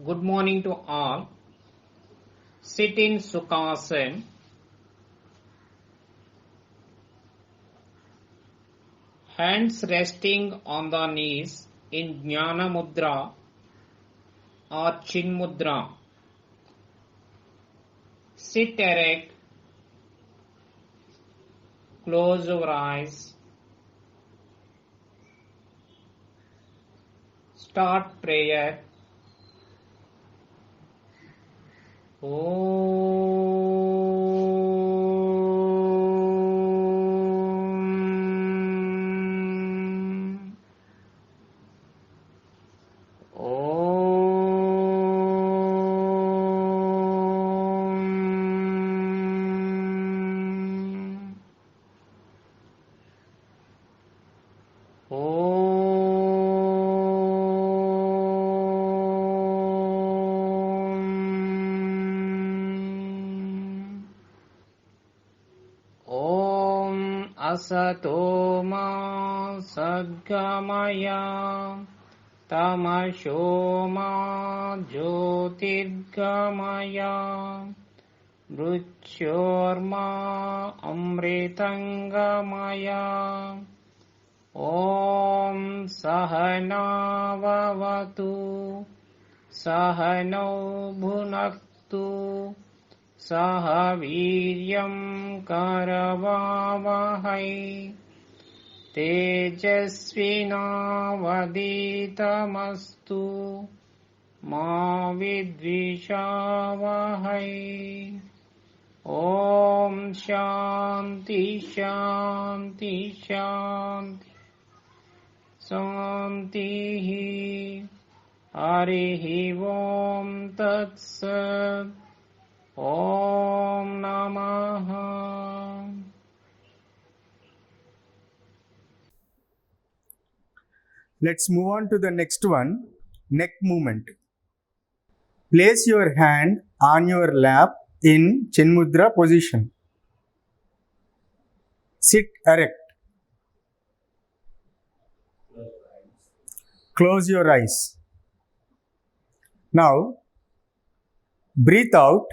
Good morning to all. Sit in Sukhasana. Hands resting on the knees in Jnana Mudra or Chin Mudra. Sit erect. Close your eyes. Start prayer. Asato ma sadgamaya tamasho ma jyotirgamaya mrityorma amritangamaya Om Sahana Vavatu Sahano Bhunaktu Saha Viryam Karavavahai Tejasvinavaditamastu Ma Vidvishavahai Om Shanti Shanti Shanti Santihi Harihi Om Tat Sat Om Namaha. Let's move on to the next one, neck movement. Place your hand on your lap in Chin Mudra position. Sit erect. Close your eyes. Now, breathe out.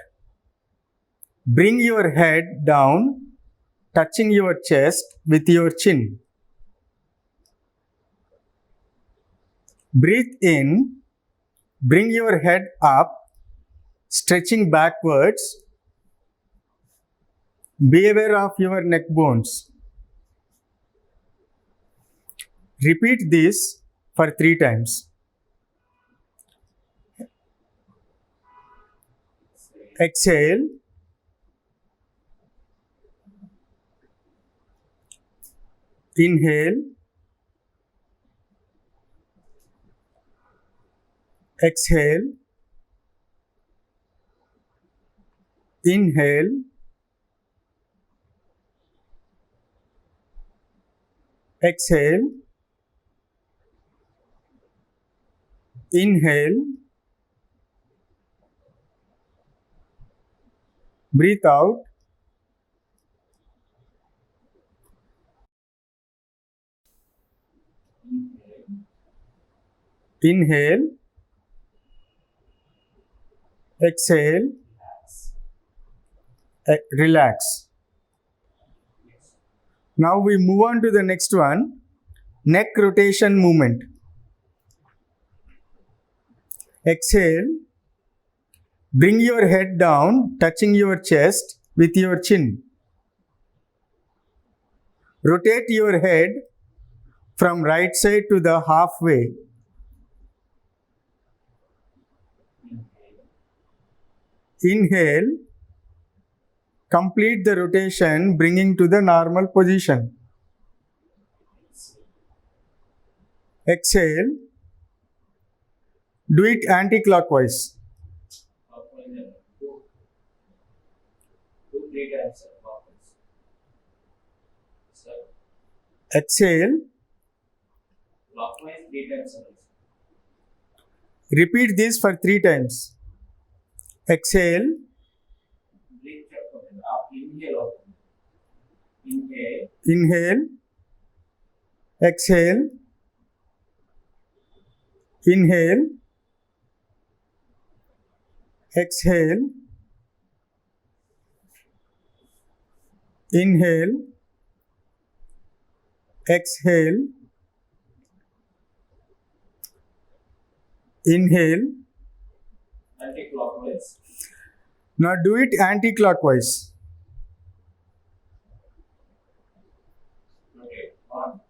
Bring your head down, touching your chest with your chin. Breathe in. Bring your head up, stretching backwards. Be aware of your neck bones. Repeat this for 3 times. Exhale. Inhale. Exhale. Inhale. Exhale. Inhale. Breathe out. Inhale. Exhale. Relax. Now we move on to the next one, neck rotation movement. Exhale. Bring your head down, touching your chest with your chin. Rotate your head from right side to the halfway. Inhale. Complete the rotation, bringing to the normal position. Exhale. Do it anti-clockwise. Exhale. Repeat this for 3 times. Exhale. Inhale. Exhale. Inhale. exhale, inhale, exhale, inhale. Anti-clockwise. Now do it anti-clockwise. Okay. One.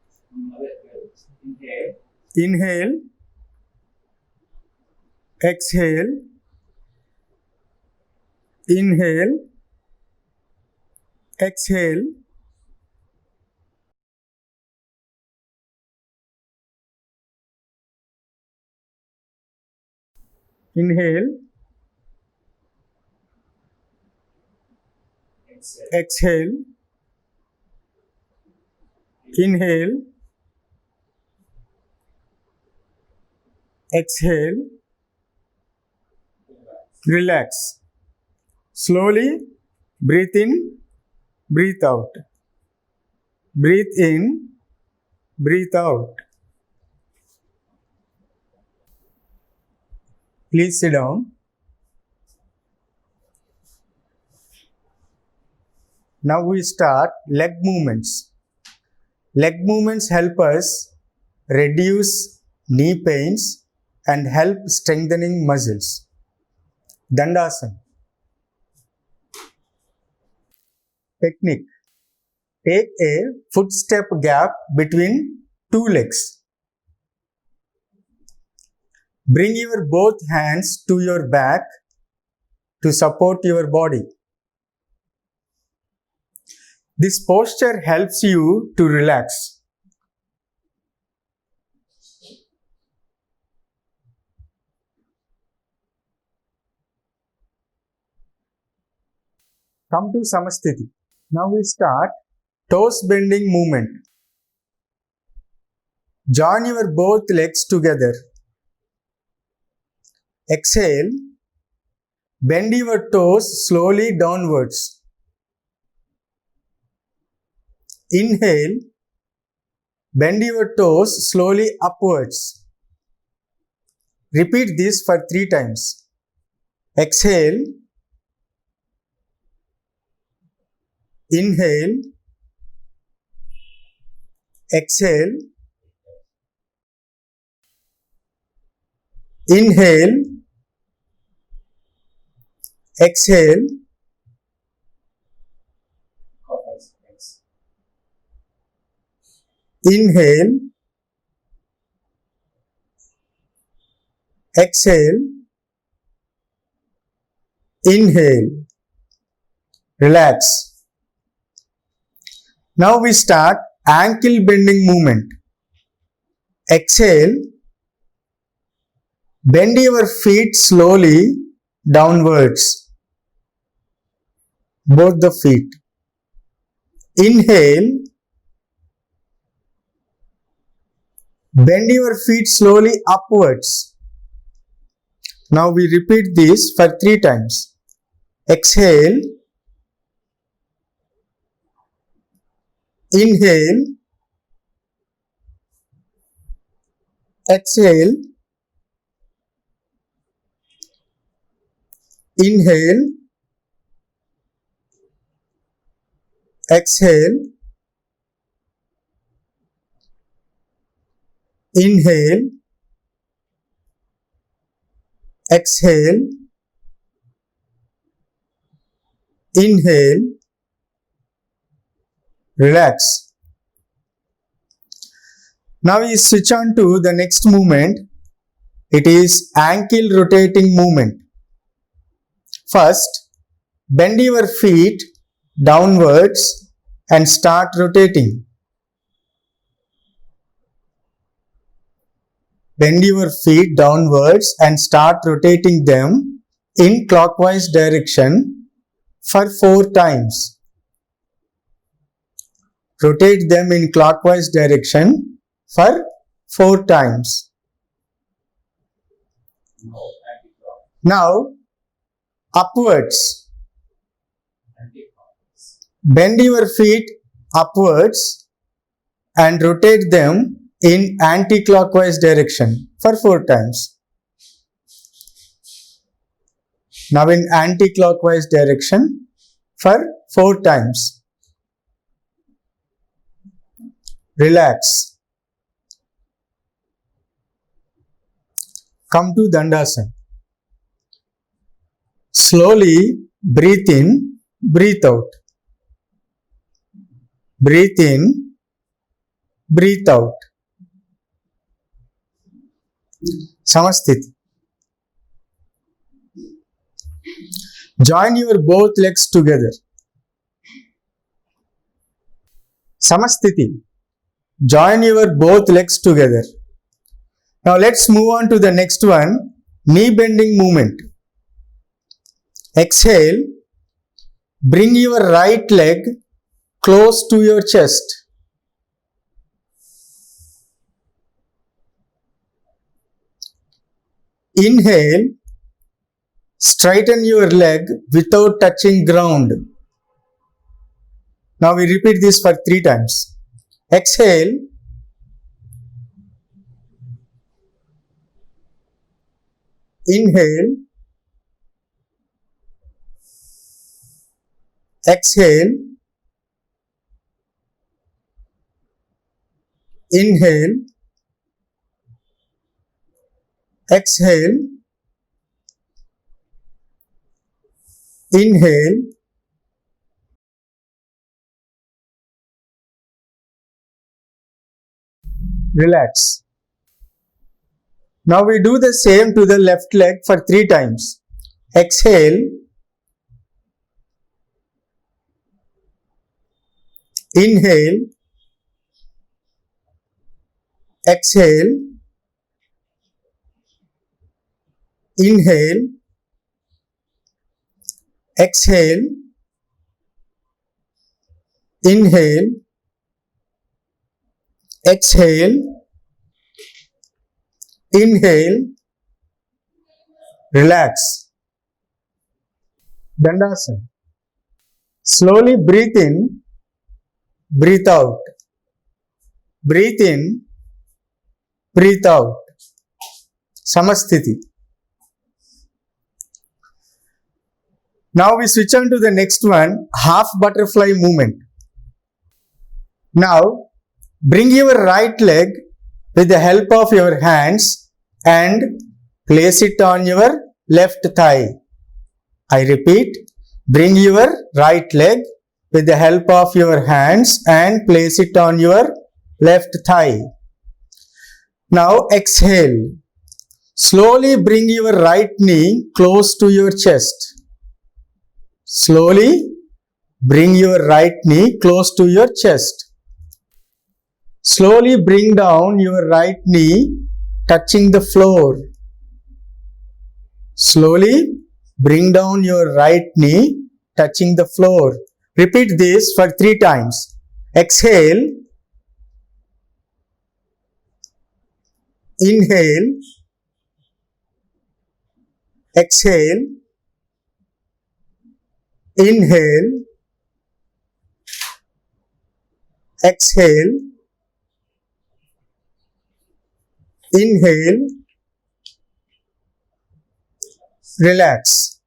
Inhale. Inhale, exhale, inhale, exhale, inhale, exhale, inhale, exhale, relax. Slowly breathe in, breathe out. Breathe in, breathe out. Please sit down. Now we start leg movements. Leg movements help us reduce knee pains and help strengthening muscles. Dandasana. Technique. Take a footstep gap between two legs. Bring your both hands to your back to support your body. This posture helps you to relax. Come to Samasthiti. Now we start toes bending movement. Join your both legs together. Exhale. Bend your toes slowly downwards. Inhale. Bend your toes slowly upwards. Repeat this for 3 times. Exhale. Inhale. Exhale. Inhale. Exhale. Inhale. Exhale. Inhale. Relax. Now we start ankle bending movement. Exhale. Bend your feet slowly downwards. Both the feet. Inhale. Bend your feet slowly upwards. Now we repeat this for 3 times. Exhale. Inhale. Exhale. Inhale. Exhale. Inhale. Exhale. Inhale. Relax. Now we switch on to the next movement. It is ankle rotating movement. First, bend your feet downwards and start rotating. Bend your feet downwards and start rotating them in clockwise direction for 4 times. Rotate them in clockwise direction for 4 times. Now, upwards. Bend your feet upwards and rotate them in anti-clockwise direction for 4 times. Now in anti-clockwise direction for 4 times. Relax. Come to Dandasana. Slowly breathe in, breathe out. Breathe in, breathe out. Samasthiti. Join your both legs together. Samasthiti. Join your both legs together. Now let's move on to the next one, knee bending movement. Exhale. Bring your right leg close to your chest. Inhale. Straighten your leg without touching ground. Now we repeat this for 3 times. Exhale. Inhale. Exhale. Inhale. Exhale. Inhale. Relax. Now we do the same to the left leg for 3 times. Exhale. Inhale. Exhale. Inhale. Exhale. Inhale. Exhale. Inhale. Relax. Dandasana. Slowly breathe in, breathe out. Breathe in, breathe out. Samasthiti. Now we switch on to the next one, half butterfly movement. Now bring your right leg with the help of your hands and place it on your left thigh. I repeat, bring your right leg with the help of your hands and place it on your left thigh. Now exhale. Slowly bring your right knee close to your chest. Slowly bring your right knee close to your chest. Slowly bring down your right knee touching the floor. Slowly bring down your right knee touching the floor. Repeat this for 3 times. Exhale. Inhale. Exhale. Inhale. Exhale. Inhale. Relax.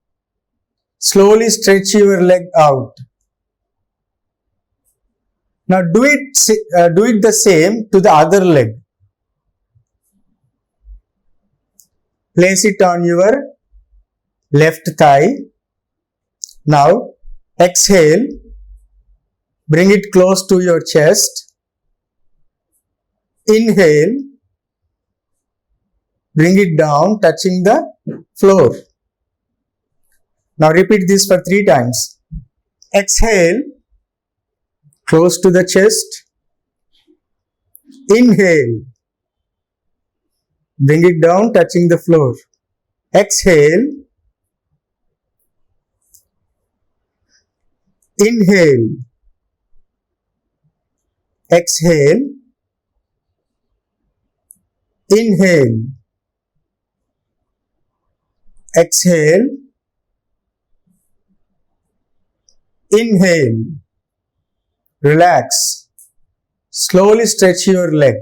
Slowly stretch your leg out. Now do it the same to the other leg. Place it on your left thigh. Now exhale. Bring it close to your chest. Inhale. Bring it down touching the floor. Now repeat this for 3 times. Exhale. Close to the chest. Inhale. Bring it down touching the floor. Exhale. Inhale. Exhale. Inhale. Exhale. Inhale. Relax. Slowly stretch your leg.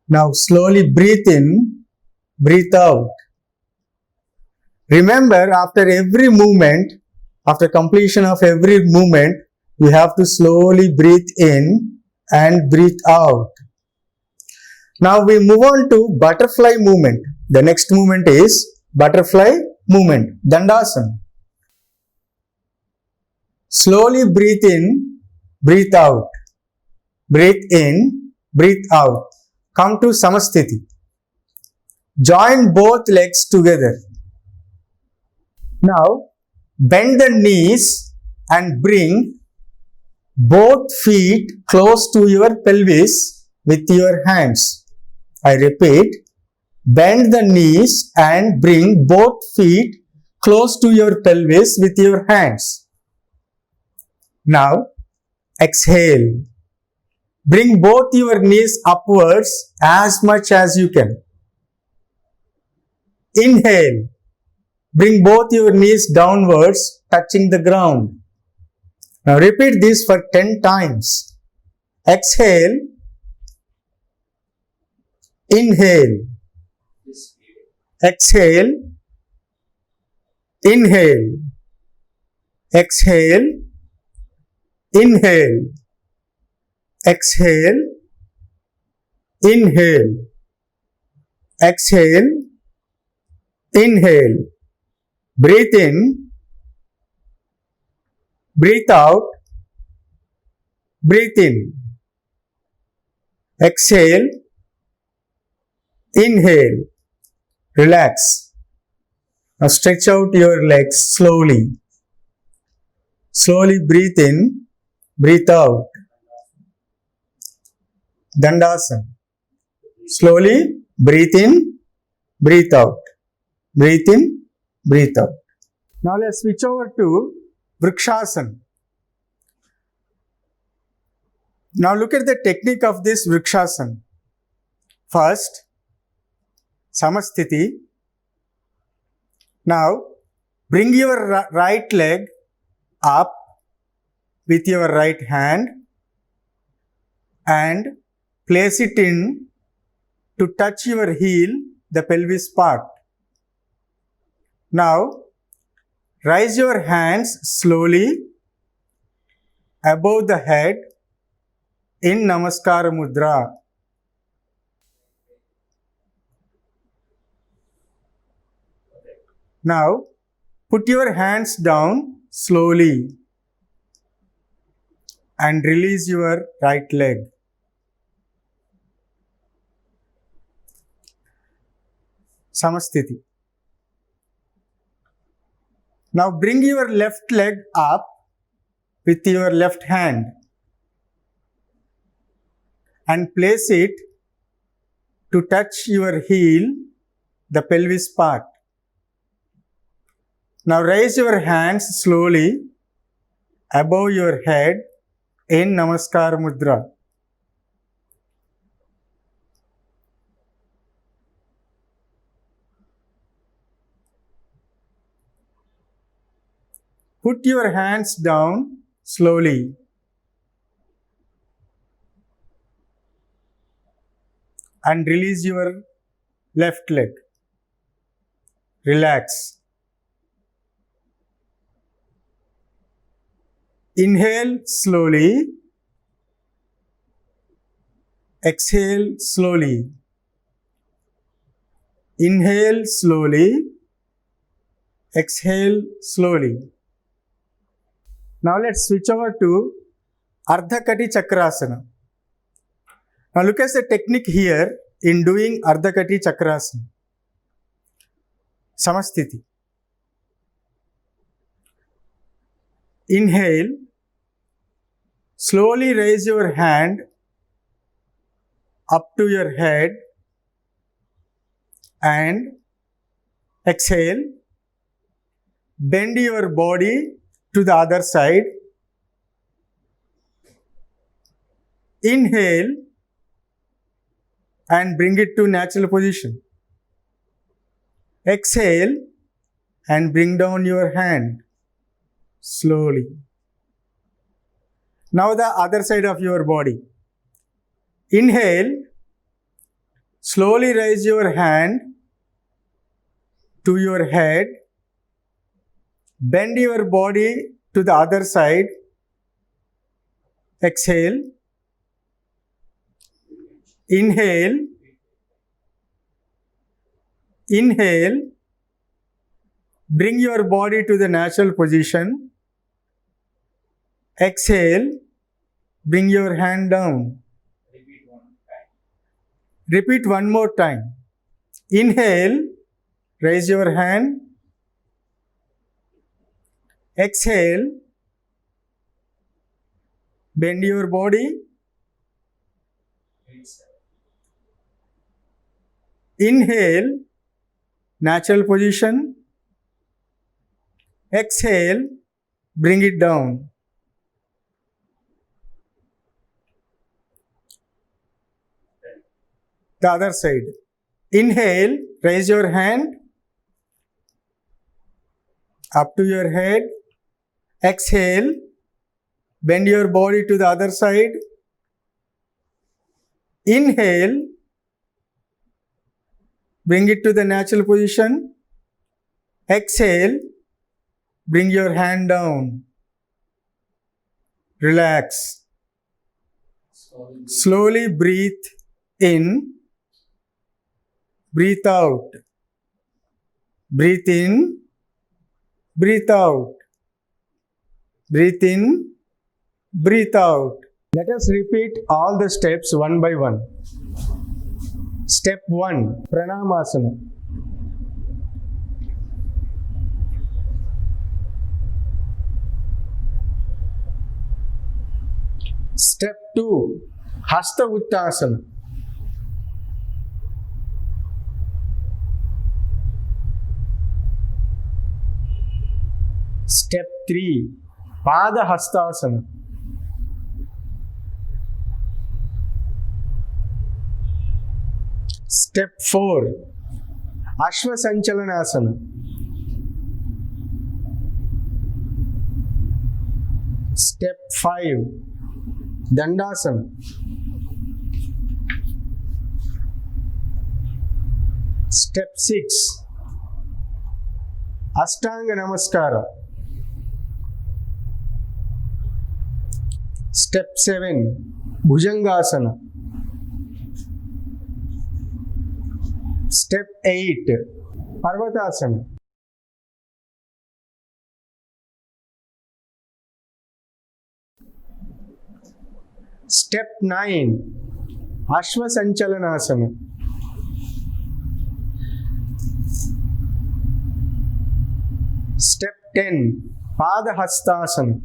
Now slowly breathe in, breathe out. Remember, after every movement, after completion of every movement, you have to slowly breathe in and breathe out. Now we move on to butterfly movement. The next movement is butterfly movement, Dandasana. Slowly breathe in, breathe out. Breathe in, breathe out. Come to Samasthiti. Join both legs together. Now, bend the knees and bring both feet close to your pelvis with your hands. I repeat, bend the knees and bring both feet close to your pelvis with your hands. Now, exhale. Bring both your knees upwards as much as you can. Inhale. Bring both your knees downwards, touching the ground. Now repeat this for 10 times. Exhale. Inhale. Exhale. Inhale. Exhale. Inhale. Exhale. Inhale. Exhale. Inhale. Breathe in. Breathe out. Breathe in. Exhale. Inhale. Relax. Now stretch out your legs slowly. Slowly breathe in. Breathe out. Dandasana. Slowly breathe in. Breathe out. Breathe in. Breathe out. Now let's switch over to Vrikshasana. Now look at the technique of this Vrikshasana. First, Samasthiti. Now, bring your right leg up with your right hand and place it in to touch your heel, the pelvis part. Now, raise your hands slowly above the head in Namaskara Mudra. Now, put your hands down slowly and release your right leg. Samasthiti. Now bring your left leg up with your left hand and place it to touch your heel, the pelvis part. Now raise your hands slowly above your head in Namaskara Mudra. Put your hands down slowly. And release your left leg. Relax. Inhale slowly. Exhale slowly. Inhale slowly. Exhale slowly. Now let's switch over to Ardha Kati Chakrasana. Now look at the technique here in doing Ardha Kati Chakrasana. Samasthiti. Inhale. Slowly raise your hand up to your head and exhale. Bend your body to the other side. Inhale and bring it to natural position. Exhale and bring down your hand slowly. Now the other side of your body. Inhale, slowly raise your hand to your head Bend your body to the other side. Exhale. Inhale. Inhale. Bring your body to the natural position. Exhale. Bring your hand down. Repeat one more time. Inhale. Raise your hand. Exhale. Bend your body. Inhale. Natural position. Exhale. Bring it down. The other side. Inhale. Raise your hand up to your head. Exhale. Bend your body to the other side. Inhale. Bring it to the natural position. Exhale. Bring your hand down. Relax. Slowly breathe in. Breathe out. Breathe in. Breathe out. Breathe in. Breathe out. Let us repeat all the steps one by one. Step 1. Pranamasana. Step 2. Hasta Uttasana. Step 3. Pada Hastasana. Step 4. Ashwasanchalanasana. Step 5. Dandasana. Step 6. Ashtanga Namaskara. Step 7. Bhujangasana. Step 8. Parvatasana. Step 9. Ashwasanchalanasana. Step 10. Padahastasana.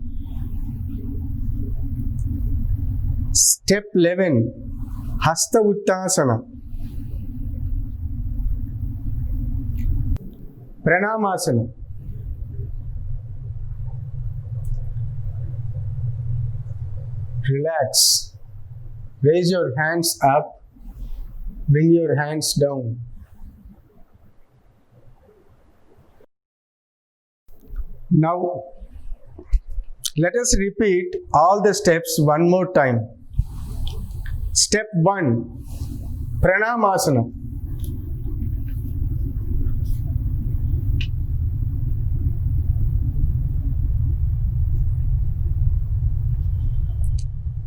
Step 11. Hasta Uttasana. Pranamasana. Relax. Raise your hands up. Bring your hands down. Now, let us repeat all the steps one more time. Step 1. Pranamasana.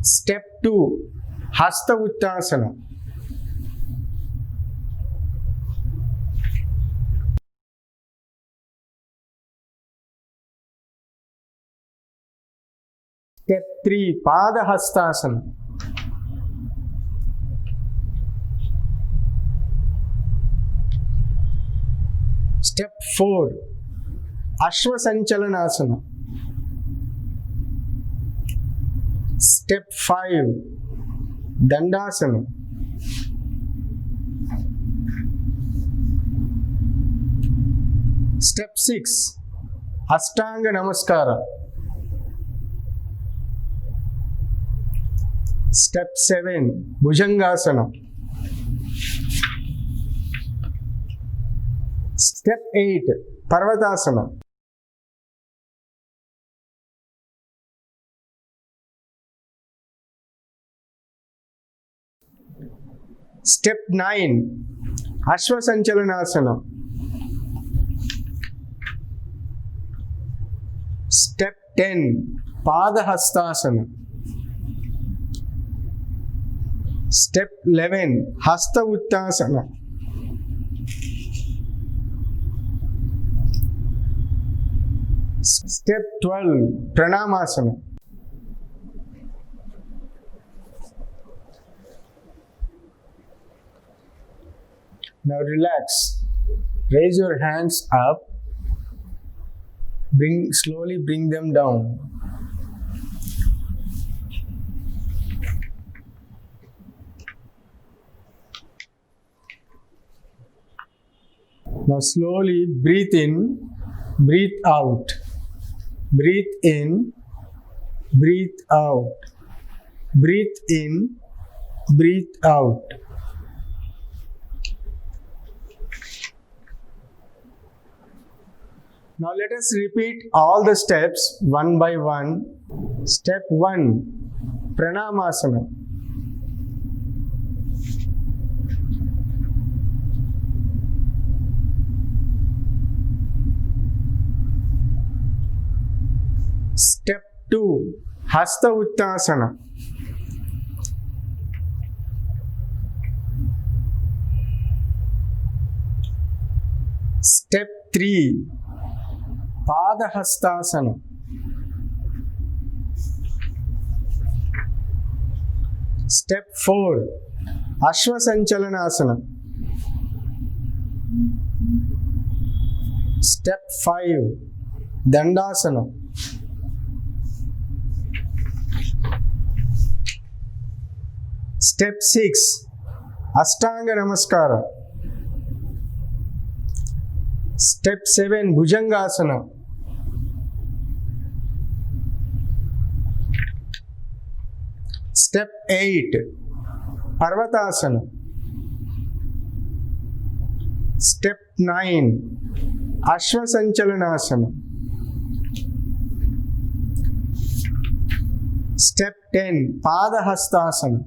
Step 2. Hasta Uttasana. Step 3. Padahastasana. Step 4. Ashwasanchalanasana. Step 5. Dandasana. Step 6. Ashtanga Namaskara. Step 7. Bhujangasana. Step 8. Parvatasana. Step 9. Ashwasanchalanasana. 10. Padahastasana. Step 11. Hasta Uttasana. Step 12. Pranamasana. Now relax. Raise your hands up. Slowly bring them down. Now slowly breathe in, breathe out. Breathe in, breathe out. Breathe in, breathe out. Now let us repeat all the steps one by one. Step 1. Pranamasana. Step 2. Hasta Uttasana. Step 3. Padahastasana. Step 4. Ashvasanchalanasana. Step 5. Dandasana. Step 6. Ashtanga Namaskara. Step 7. Bhujangasana. Step 8. Parvatasana. Step 9. Ashvasanchalanasana. Step 10. Padahastasana.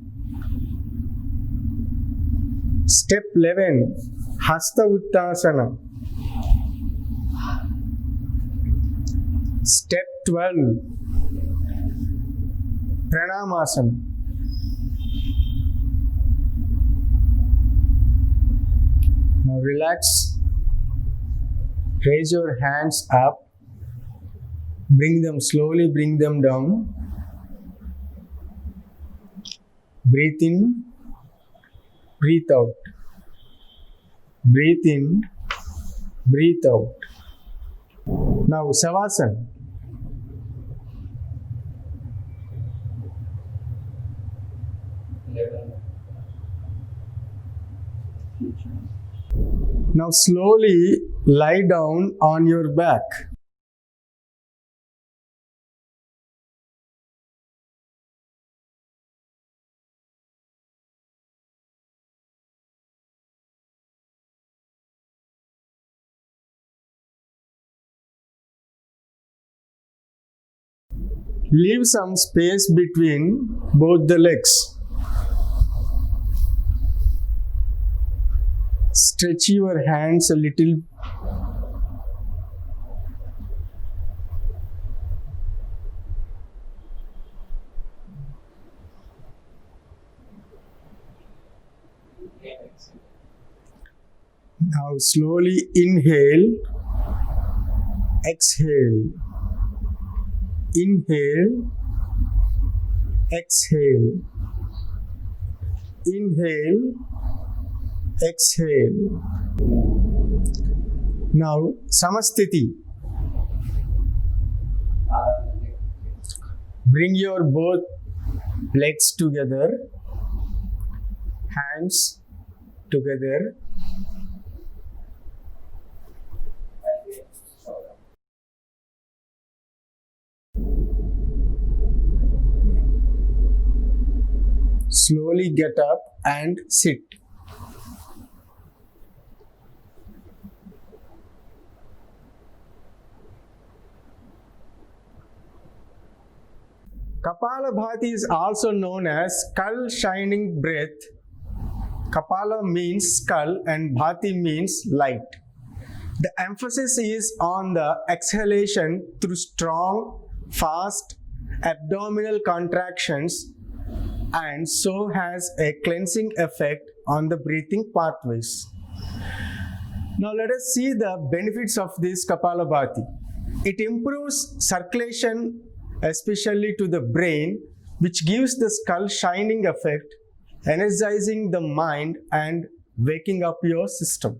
Step 11. Hasta Uttasana. Step 12. Pranamasana. Now relax. Raise your hands up. Bring them slowly, bring them down. Breathe in, breathe out. Breathe in, breathe out. Now Savasana. Now slowly lie down on your back. Leave some space between both the legs. Stretch your hands a little. Now slowly inhale, exhale. Inhale, exhale. Inhale, exhale. Now Samasthiti. Bring your both legs together, hands together. Slowly get up and sit. Kapalabhati is also known as skull shining breath. Kapala means skull and Bhati means light. The emphasis is on the exhalation through strong fast abdominal contractions and so has a cleansing effect on the breathing pathways. Now let us see the benefits of this Kapalabhati. It improves circulation, especially to the brain, which gives the skull shining effect, energizing the mind and waking up your system.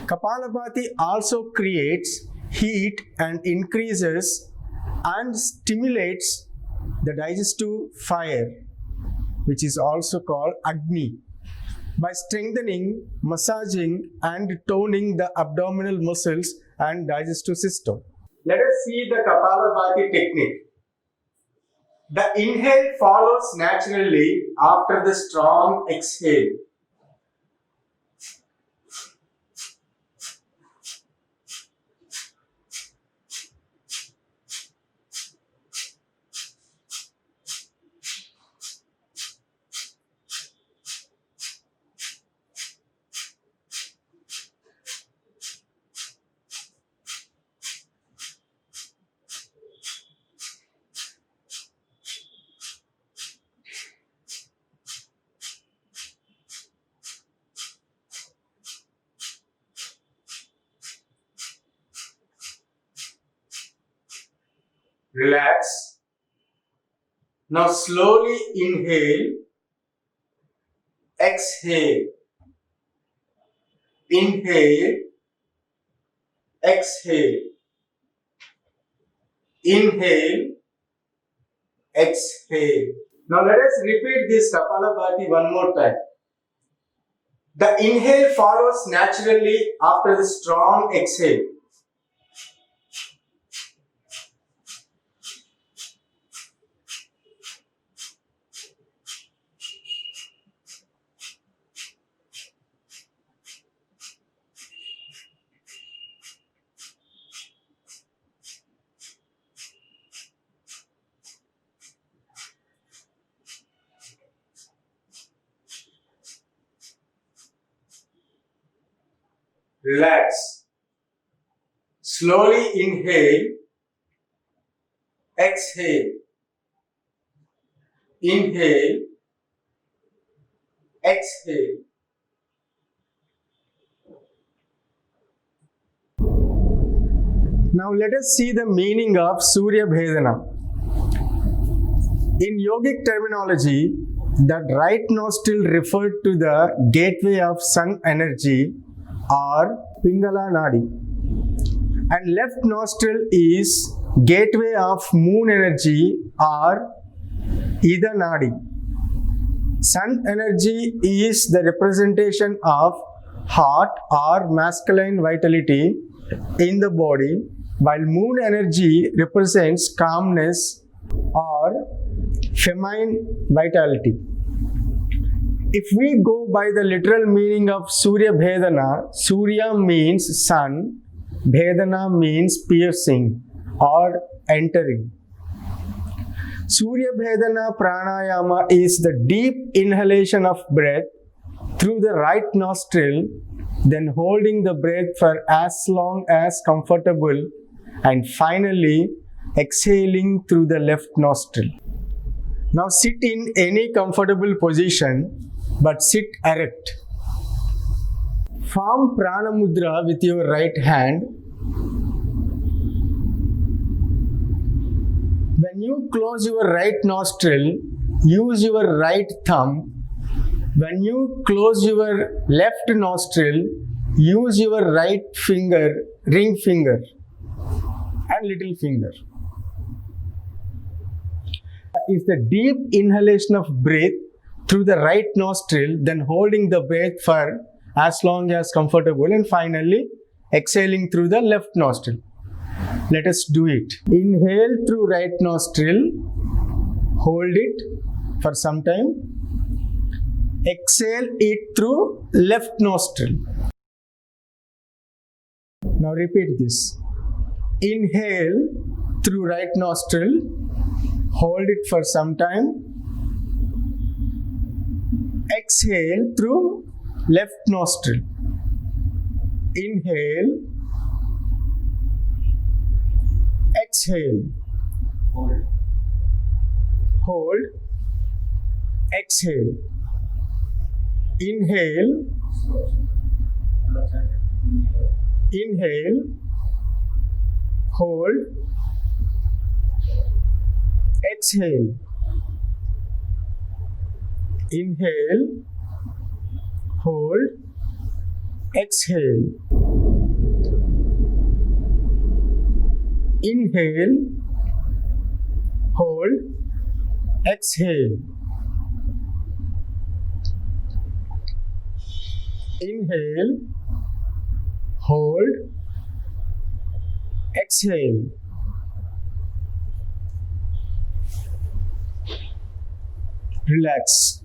Kapalabhati also creates heat and increases and stimulates the digestive fire, which is also called Agni, by strengthening, massaging and toning the abdominal muscles and digestive system. Let us see the Kapalabhati technique. The inhale follows naturally after the strong exhale. Relax. Now slowly inhale, exhale, inhale, exhale, inhale, exhale. Now let us repeat this Kapalabhati one more time. The inhale follows naturally after the strong exhale. Relax. Slowly inhale, exhale, inhale, exhale. Now let us see the meaning of Surya Bhedana. In yogic terminology, the right nostril referred to the gateway of sun energy or Pingala Nadi, and left nostril is gateway of moon energy or Ida Nadi. Sun energy is the representation of heart or masculine vitality in the body, while moon energy represents calmness or feminine vitality. If we go by the literal meaning of Surya Bhedana, Surya means sun, Bhedana means piercing or entering. Surya Bhedana Pranayama is the deep inhalation of breath through the right nostril, then holding the breath for as long as comfortable, and finally exhaling through the left nostril. Now sit in any comfortable position, but sit erect. Form Prana Mudra with your right hand. When you close your right nostril, use your right thumb. When you close your left nostril, use your right finger, ring finger, and little finger. Is the deep inhalation of breath through the right nostril, then holding the breath for as long as comfortable, and finally exhaling through the left nostril. Let us do it. Inhale through right nostril, hold it for some time. Exhale it through left nostril. Now repeat this. Inhale through right nostril, hold it for some time. Exhale through left nostril. Inhale, exhale. Hold. Exhale. Inhale. Inhale. Hold. Exhale. Inhale. Hold. Exhale. Inhale. Hold. Exhale. Inhale. Hold. Exhale. Relax.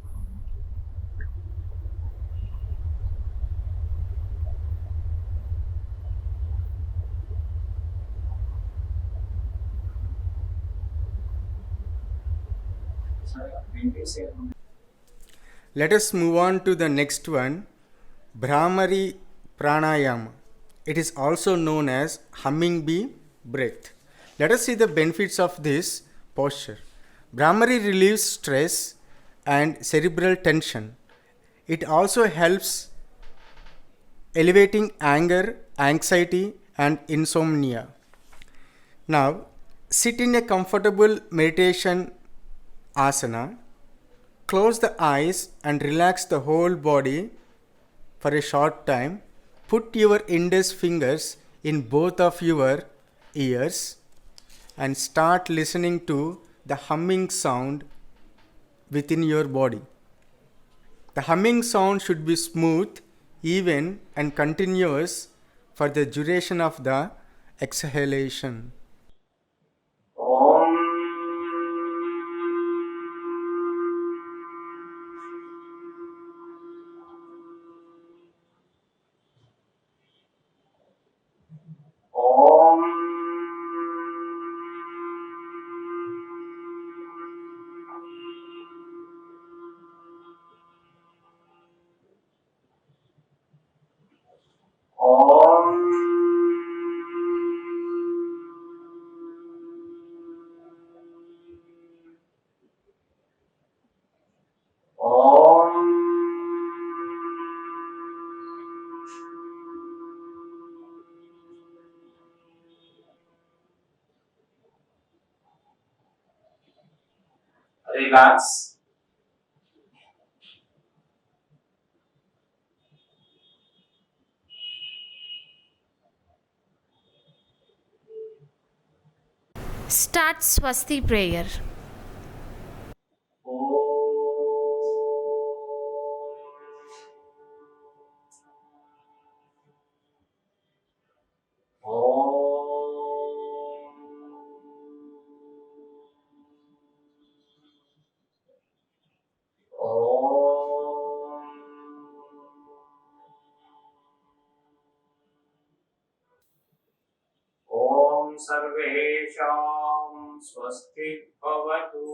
Let us move on to the next one, Bhramari Pranayama. It is also known as humming bee breath. Let us see the benefits of this posture. Bhramari relieves stress and cerebral tension. It also helps elevating anger, anxiety, and insomnia. Now, sit in a comfortable meditation asana. Close the eyes and relax the whole body for a short time. Put your index fingers in both of your ears and start listening to the humming sound within your body. The humming sound should be smooth, even, and continuous for the duration of the exhalation. Relax. Start Swasti prayer. ॐ सर्वेषां स्वस्ति भवतु।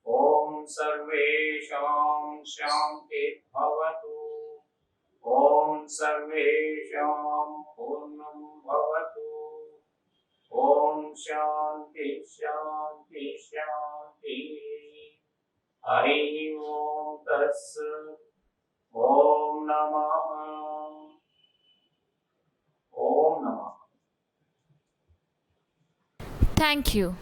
ॐ सर्वेषां शान्ति भवतु। ॐ सर्वेषां पूर्णं भवतु। ॐ शान्ति शान्ति शान्ति। हरि ओम तत्सत्। ओम नमः। ओम नमः। Thank you.